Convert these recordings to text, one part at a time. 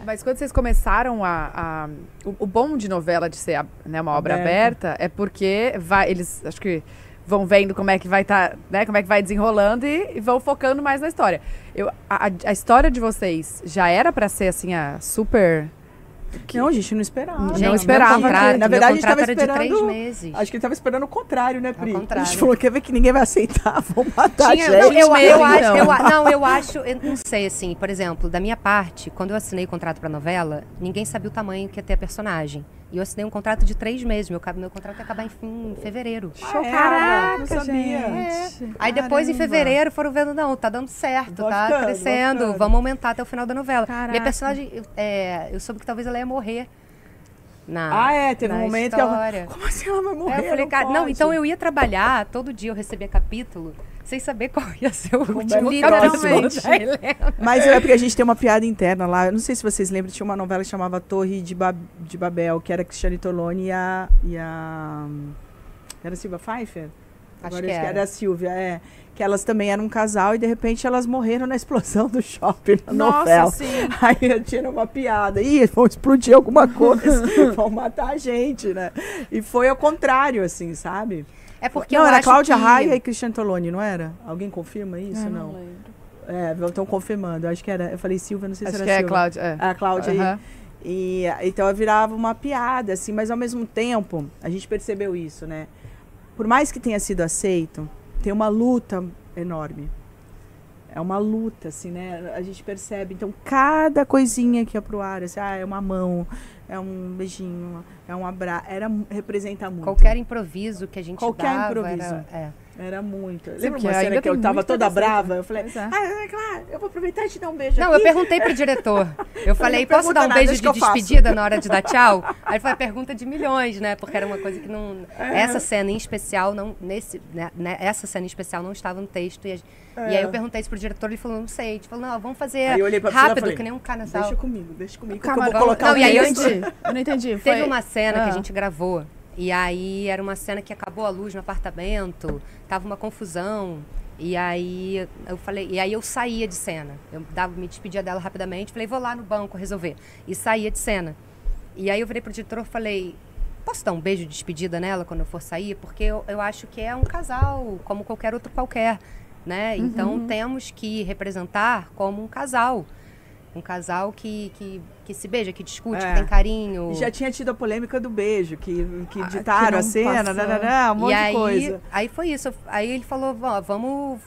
Mas quando vocês começaram o bom de novela de ser né, uma obra aberta é porque eles acho que vão vendo como é que vai estar, né? Como é que vai desenrolando e vão focando mais na história. A história de vocês já era pra ser assim a super. Não, a gente não esperava. Gente, não esperava. Na verdade, a gente estava era esperando de 3 meses. Acho que ele estava esperando o contrário, né, Pri? Ao contrário. A gente falou, quer ver que ninguém vai aceitar, vão matar a gente. Eu não sei, assim, por exemplo, da minha parte, quando eu assinei o contrato pra novela, ninguém sabia o tamanho que ia ter a personagem. E eu assinei um contrato de 3 meses. Meu contrato ia acabar em fevereiro. Caraca, não sabia. Aí depois, em fevereiro, foram vendo, não, tá dando certo, tá crescendo, vamos aumentar até o final da novela. Caraca. Minha personagem, eu soube que talvez ela ia morrer. Teve um momento história. que ela... Como assim ela vai morrer? Eu falei, cara, não, então eu ia trabalhar, todo dia eu recebia capítulo, sem saber qual ia ser o último literalmente. Mas é porque a gente tem uma piada interna lá. Eu não sei se vocês lembram, tinha uma novela que chamava Torre de Babel, que era Cristiane Torlone e a era Silvia Pfeiffer? Acho Agora que era a Silvia, que elas também eram um casal e de repente elas morreram na explosão do shopping na novela. Sim. Aí tinha uma piada, vão explodir alguma coisa, vão matar a gente, né? E foi ao contrário, assim, sabe? É porque não, eu era acho Cláudia que... Raia e Cristiane Torlone, não era? Alguém confirma isso? Não lembro. Estão confirmando. Acho que era. Eu falei Silvia, não sei se Acho era que é Silvia. Cláudia. A Cláudia. E então virava uma piada, assim, mas ao mesmo tempo, a gente percebeu isso, né? Por mais que tenha sido aceito, tem uma luta enorme. É uma luta, assim, né? A gente percebe. Então, cada coisinha que ia pro ar, assim, é uma mão, é um beijinho, é um abraço, representa muito. Qualquer improviso que a gente Qualquer dava improviso. Era muito. Sim, Lembra uma cena que eu tava toda brava? Eu falei, claro, eu vou aproveitar e te dar um beijo. Não, aqui. eu perguntei pro diretor. Eu falei, posso dar um nada, beijo deixa que de eu faço. despedida na hora de dar tchau? Aí foi a pergunta de milhões, né? Porque era uma coisa que não... Essa cena em especial, essa cena em especial não estava no texto. E aí eu perguntei isso pro diretor, ele falou, não sei. A gente falou, não, vamos fazer Aí eu olhei pra Priscila e rápido, falei, que nem um carnaval. Deixa comigo. Calma, que eu vou colocar não, e aí eu não entendi. Teve uma cena que a gente gravou. E aí era uma cena que acabou a luz no apartamento, tava uma confusão. E aí eu falei, e aí eu saía de cena. Me despedia dela rapidamente, falei, vou lá no banco resolver. E saía de cena. E aí eu virei pro diretor e falei, posso dar um beijo de despedida nela quando eu for sair? Porque eu acho que é um casal, como qualquer outro qualquer, né? Então temos que representar como um casal. Um casal que se beija, que discute, que tem carinho. E já tinha tido a polêmica do beijo, que ditaram a cena, um monte de coisa. Aí foi isso. Aí ele falou, vamos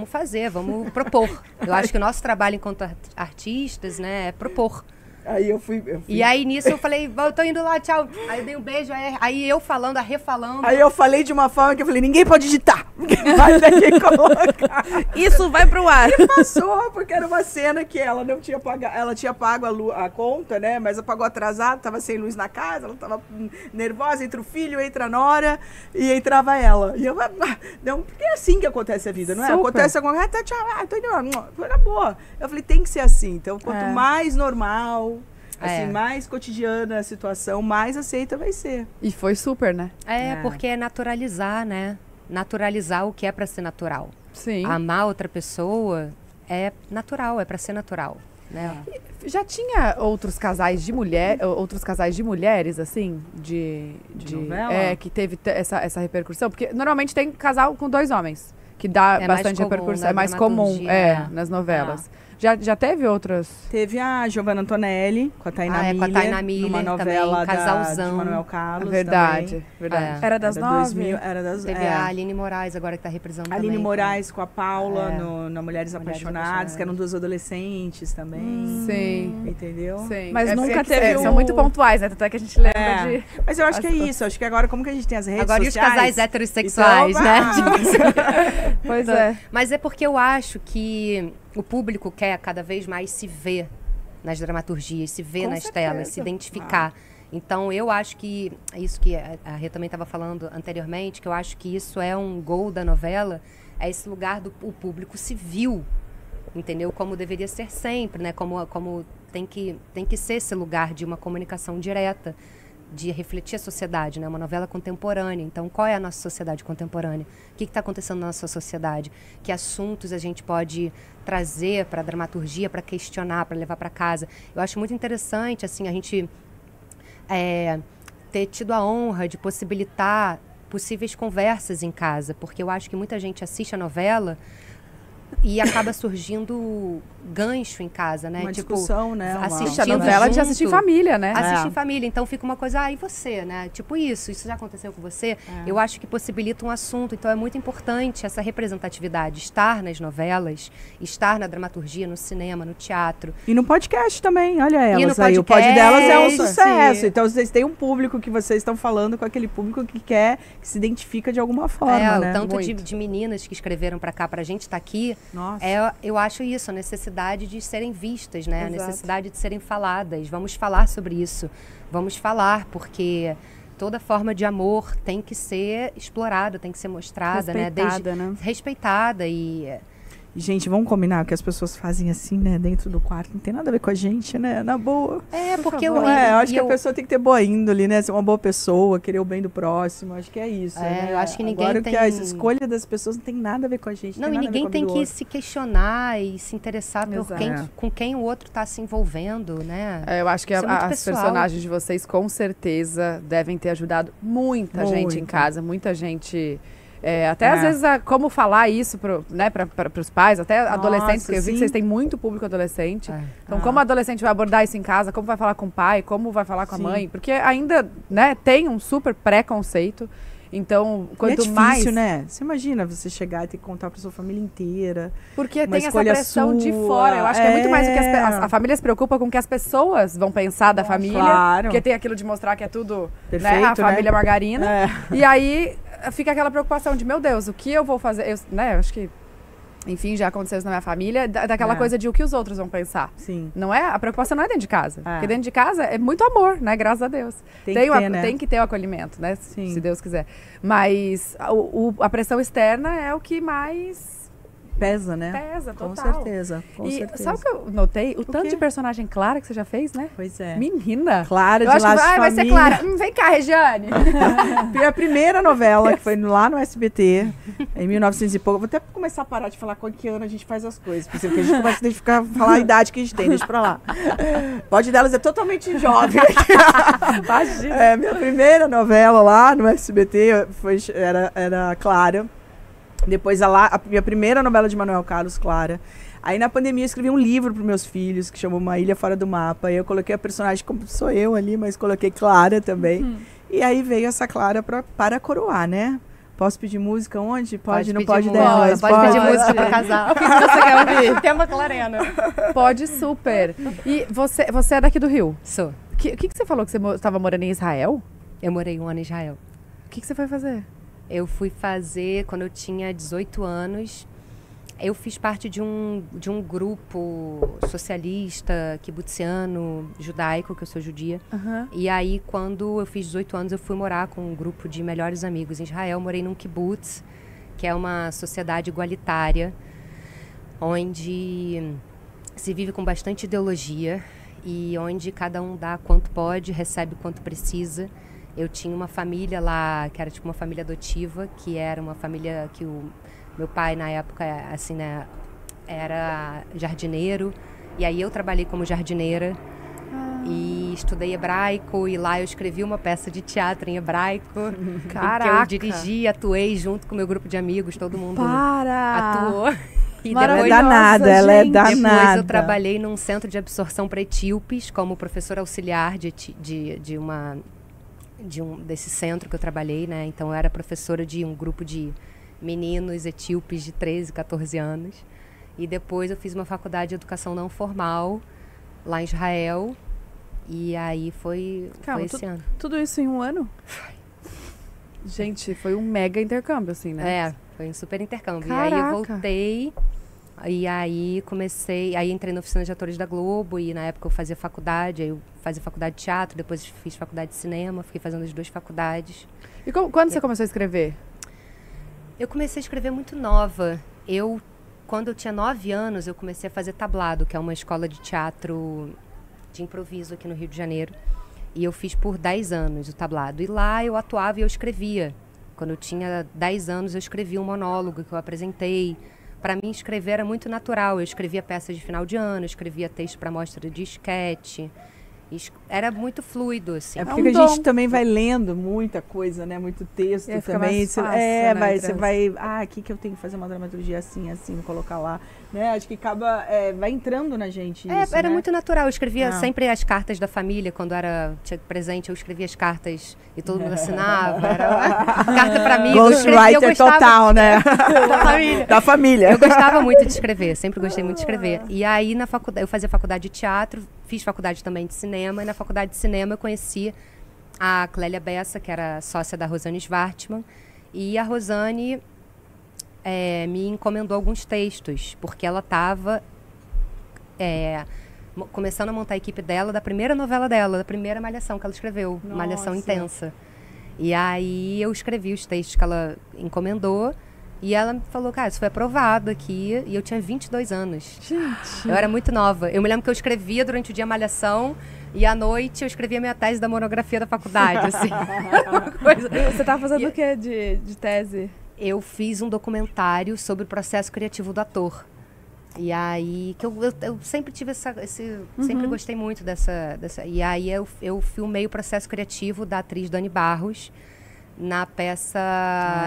fazer, vamos propor. Eu acho que o nosso trabalho enquanto artistas, né, é propor. Aí eu fui. E aí nisso eu falei, eu tô indo lá, tchau. Aí eu dei um beijo, aí eu falando, refalando. Aí eu falei de uma forma que eu falei, ninguém pode editar. Vai daqui colocar. Isso vai pro ar. E passou, porque era uma cena que ela não tinha pago, ela tinha pago a conta, né? Mas ela pagou atrasado, tava sem luz na casa, ela tava nervosa, entra o filho, entra a nora e entrava ela. E eu, não, porque é assim que acontece a vida, não é? Super. Acontece alguma coisa, tchau, tô indo, foi na boa. Eu falei, tem que ser assim. Então, quanto mais normal, assim, mais cotidiana a situação, mais aceita vai ser. E foi super, né? Porque é naturalizar, né? Naturalizar o que é pra ser natural. Sim. Amar outra pessoa é natural, é pra ser natural, né? Já tinha outros casais de mulheres, assim, de novela? Que teve essa repercussão? Porque normalmente tem casal com 2 homens, que dá bastante repercussão. É mais comum, nas novelas. Já teve outras? Teve a Giovanna Antonelli, com a Tainá Miller. Com a Tainá Miller, numa novela também, casalzão. de Manuel Carlos. Verdade. Era das 2000, era das... Teve a Aline Moraes, agora que tá reprisando também. Aline Moraes com a Paula, na Mulheres Apaixonadas, que eram 2 adolescentes também. Sim. Entendeu? Sim. Mas nunca teve São muito pontuais, né? Tanto é que a gente lembra de... Mas eu acho que é isso. Acho que agora, como que a gente tem as redes sociais... Agora e os casais heterossexuais, então, né? Pois é. Mas é porque eu acho que o público quer cada vez mais se ver nas dramaturgias, se ver nas telas, se identificar. Então, eu acho que, isso que a Rê também estava falando anteriormente, que eu acho que isso é um gol da novela, é esse lugar do o público civil, entendeu? Como deveria ser sempre, né? Como tem que ser esse lugar de uma comunicação direta, de refletir a sociedade, né? Uma novela contemporânea. Então, qual é a nossa sociedade contemporânea? O que está acontecendo na nossa sociedade? Que assuntos a gente pode trazer para a dramaturgia, para questionar, para levar para casa? Eu acho muito interessante, assim, a gente ter tido a honra de possibilitar possíveis conversas em casa, porque eu acho que muita gente assiste a novela e acaba surgindo gancho em casa, né? Uma discussão, né? Assiste a novela de assistir em família, né? Assistir em família. Então fica uma coisa, e você, né? Tipo isso já aconteceu com você? Eu acho que possibilita um assunto. Então é muito importante essa representatividade, estar nas novelas, estar na dramaturgia, no cinema, no teatro. E no podcast também, olha elas aí. O pod delas é um sucesso. Então vocês têm um público que vocês estão falando com aquele público que quer, que se identifica de alguma forma, né? O tanto de meninas que escreveram pra cá, pra gente estar aqui. Nossa. Eu acho isso, a necessidade de serem vistas, né? Exato. A necessidade de serem faladas. Vamos falar sobre isso. Vamos falar, porque toda forma de amor tem que ser explorada, tem que ser mostrada, respeitada, né? Respeitada e... Gente, vamos combinar que as pessoas fazem assim, né? Dentro do quarto. Não tem nada a ver com a gente, né? Na boa. Porque eu acho que a pessoa tem que ter boa índole, né? Ser uma boa pessoa, querer o bem do próximo. Acho que é isso. Né? Eu acho que ninguém Agora tem... que a escolha das pessoas não tem nada a ver com a gente. Não, e ninguém tem que se questionar e se interessar por com quem o outro está se envolvendo, né? Eu acho que as personagens de vocês, com certeza, devem ter ajudado muita gente em casa. Muita gente... até às vezes, como falar isso para os pais, até adolescentes, porque eu vi que vocês têm muito público adolescente. Então, como o adolescente vai abordar isso em casa, como vai falar com o pai, como vai falar com a mãe, porque ainda, né, tem um super preconceito. Então, quanto é difícil, mais... né? Você imagina você chegar e ter que contar para sua família inteira. Porque tem essa pressão de fora. Eu acho que é muito mais do que a família se preocupa com o que as pessoas vão pensar da família. Claro. Porque tem aquilo de mostrar que é tudo, perfeito, né, a família margarina. E aí fica aquela preocupação de, meu Deus, o que eu vou fazer? Eu acho que, enfim, já aconteceu isso na minha família, daquela coisa de o que os outros vão pensar. Sim. Não é? A preocupação não é dentro de casa. Porque dentro de casa é muito amor, né? Graças a Deus. Tem que ter o acolhimento, né? Sim. Se Deus quiser. Mas a pressão externa é o que mais... Pesa, né? Pesa, total. Com certeza, sabe o que eu notei? O tanto de personagem Clara que você já fez, né? Pois é. Menina! Clara de Laços de Família. Vai ser Clara. Vem cá, Regiane. A primeira novela, que foi lá no SBT, em 1900 e pouco. Vou até começar a parar de falar com que ano a gente faz as coisas, porque a gente começa a falar a idade que a gente tem, deixa pra lá. O pod delas é totalmente jovem. Imagina. Minha primeira novela lá no SBT era Clara. Depois a minha primeira novela de Manuel Carlos, Clara. Aí na pandemia eu escrevi um livro para meus filhos, que chamou Uma Ilha Fora do Mapa. Aí eu coloquei a personagem como sou eu ali, mas coloquei Clara também. E aí veio essa Clara para coroar, né? Posso pedir música onde? Pode, não pode delas. Pode pedir música para casal. O que você quer ouvir? Tema Clarena. Pode, super. E você é daqui do Rio? Sou. O que você falou que você estava morando em Israel? Eu morei 1 ano em Israel. O que você foi fazer? Eu fui fazer, quando eu tinha 18 anos, eu fiz parte de um grupo socialista, kibutziano, judaico, que eu sou judia. E aí, quando eu fiz 18 anos, eu fui morar com um grupo de melhores amigos em Israel. Morei num kibbutz, que é uma sociedade igualitária, onde se vive com bastante ideologia e onde cada um dá quanto pode, recebe quanto precisa. Eu tinha uma família lá, que era tipo uma família adotiva, que era uma família que o meu pai, na época, assim, né, era jardineiro. E aí eu trabalhei como jardineira e estudei hebraico. E lá eu escrevi uma peça de teatro em hebraico. Caraca! Que eu dirigi, atuei junto com o meu grupo de amigos, todo mundo atuou. E ela é danada, ela é danada. Depois eu trabalhei num centro de absorção para etíopes, como professora auxiliar desse centro que eu trabalhei, né? Então eu era professora de um grupo de meninos etíopes de 13, 14 anos. E depois eu fiz uma faculdade de educação não formal lá em Israel. E aí foi esse ano. Tudo isso em 1 ano? Gente, foi um mega intercâmbio, assim, né? Foi um super intercâmbio. Caraca. E aí eu voltei. E aí aí entrei na oficina de atores da Globo e na época eu fazia faculdade, aí eu fazia faculdade de teatro, depois fiz faculdade de cinema, fiquei fazendo as 2 faculdades. E quando você começou a escrever? Eu comecei a escrever muito nova. Quando eu tinha 9 anos, eu comecei a fazer tablado, que é uma escola de teatro de improviso aqui no Rio de Janeiro. E eu fiz por 10 anos o tablado. E lá eu atuava e eu escrevia. Quando eu tinha 10 anos, eu escrevi um monólogo que eu apresentei. Para mim, escrever era muito natural. Eu escrevia peças de final de ano, eu escrevia texto para mostra de esquete. Era muito fluido, assim. É porque a gente também vai lendo muita coisa, né? Muito texto também. Mais fácil, né? Você vai... aqui que eu tenho que fazer uma dramaturgia assim, assim, colocar lá. Né? Acho que acaba... vai entrando na gente isso, era né? muito natural. Eu escrevia sempre as cartas da família. Quando tinha presente, eu escrevia as cartas e todo mundo assinava. Era carta para mim. Ghostwriter total, né? Da família. Da família. Eu gostava muito de escrever. Sempre gostei muito de escrever. E aí, na faculdade, eu fazia faculdade de teatro. Fiz faculdade também de cinema, e na faculdade de cinema eu conheci a Clélia Bessa, que era sócia da Rosane Schwartzman, e a Rosane me encomendou alguns textos, porque ela estava começando a montar a equipe dela, da primeira novela dela, da primeira Malhação que ela escreveu, Nossa. Malhação Intensa. E aí eu escrevi os textos que ela encomendou, e ela falou, cara, isso foi aprovado aqui, e eu tinha 22 anos. Gente. Eu era muito nova. Eu me lembro que eu escrevia durante o dia Malhação, e à noite eu escrevia minha tese da monografia da faculdade, assim. Você estava fazendo o que de tese? Eu fiz um documentário sobre o processo criativo do ator. E aí, que eu sempre tive sempre gostei muito dessa... E aí eu filmei o processo criativo da atriz Dani Barros, na peça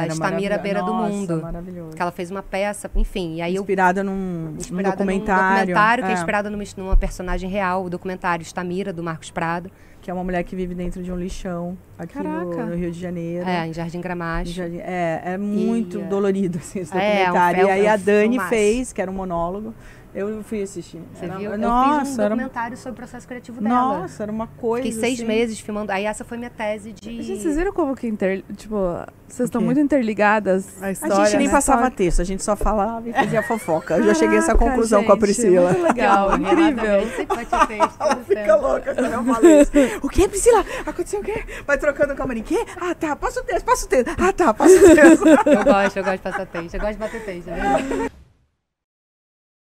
Estamira à Beira do Mundo. Maravilhoso. Que ela fez uma peça, enfim. E aí inspirada num documentário. Que é inspirada numa personagem real, o documentário Estamira, do Marcos Prado. Que é uma mulher que vive dentro de um lixão aqui no Rio de Janeiro. Em Jardim Gramacho. É muito dolorido assim, esse documentário. E aí a Dani fez, que era um monólogo. Eu fui assistir. Você viu? Nossa, eu fiz um documentário sobre o processo criativo dela. Nossa, era uma coisa. Fiquei 6 assim. meses filmando. Aí essa foi minha tese de... Gente, vocês viram como que vocês estão muito interligadas a história, A gente nem né? passava texto, a gente só falava e fazia fofoca. Eu já cheguei a essa conclusão com a Priscila. Muito legal, incrível. Ela fica louca quando eu falo isso. O que, Priscila? Aconteceu o quê? Vai trocando o camarim. Quê? Ah, tá, passa o texto. Ah, tá, passa o texto. Eu gosto de passar texto. Eu gosto de bater texto, né?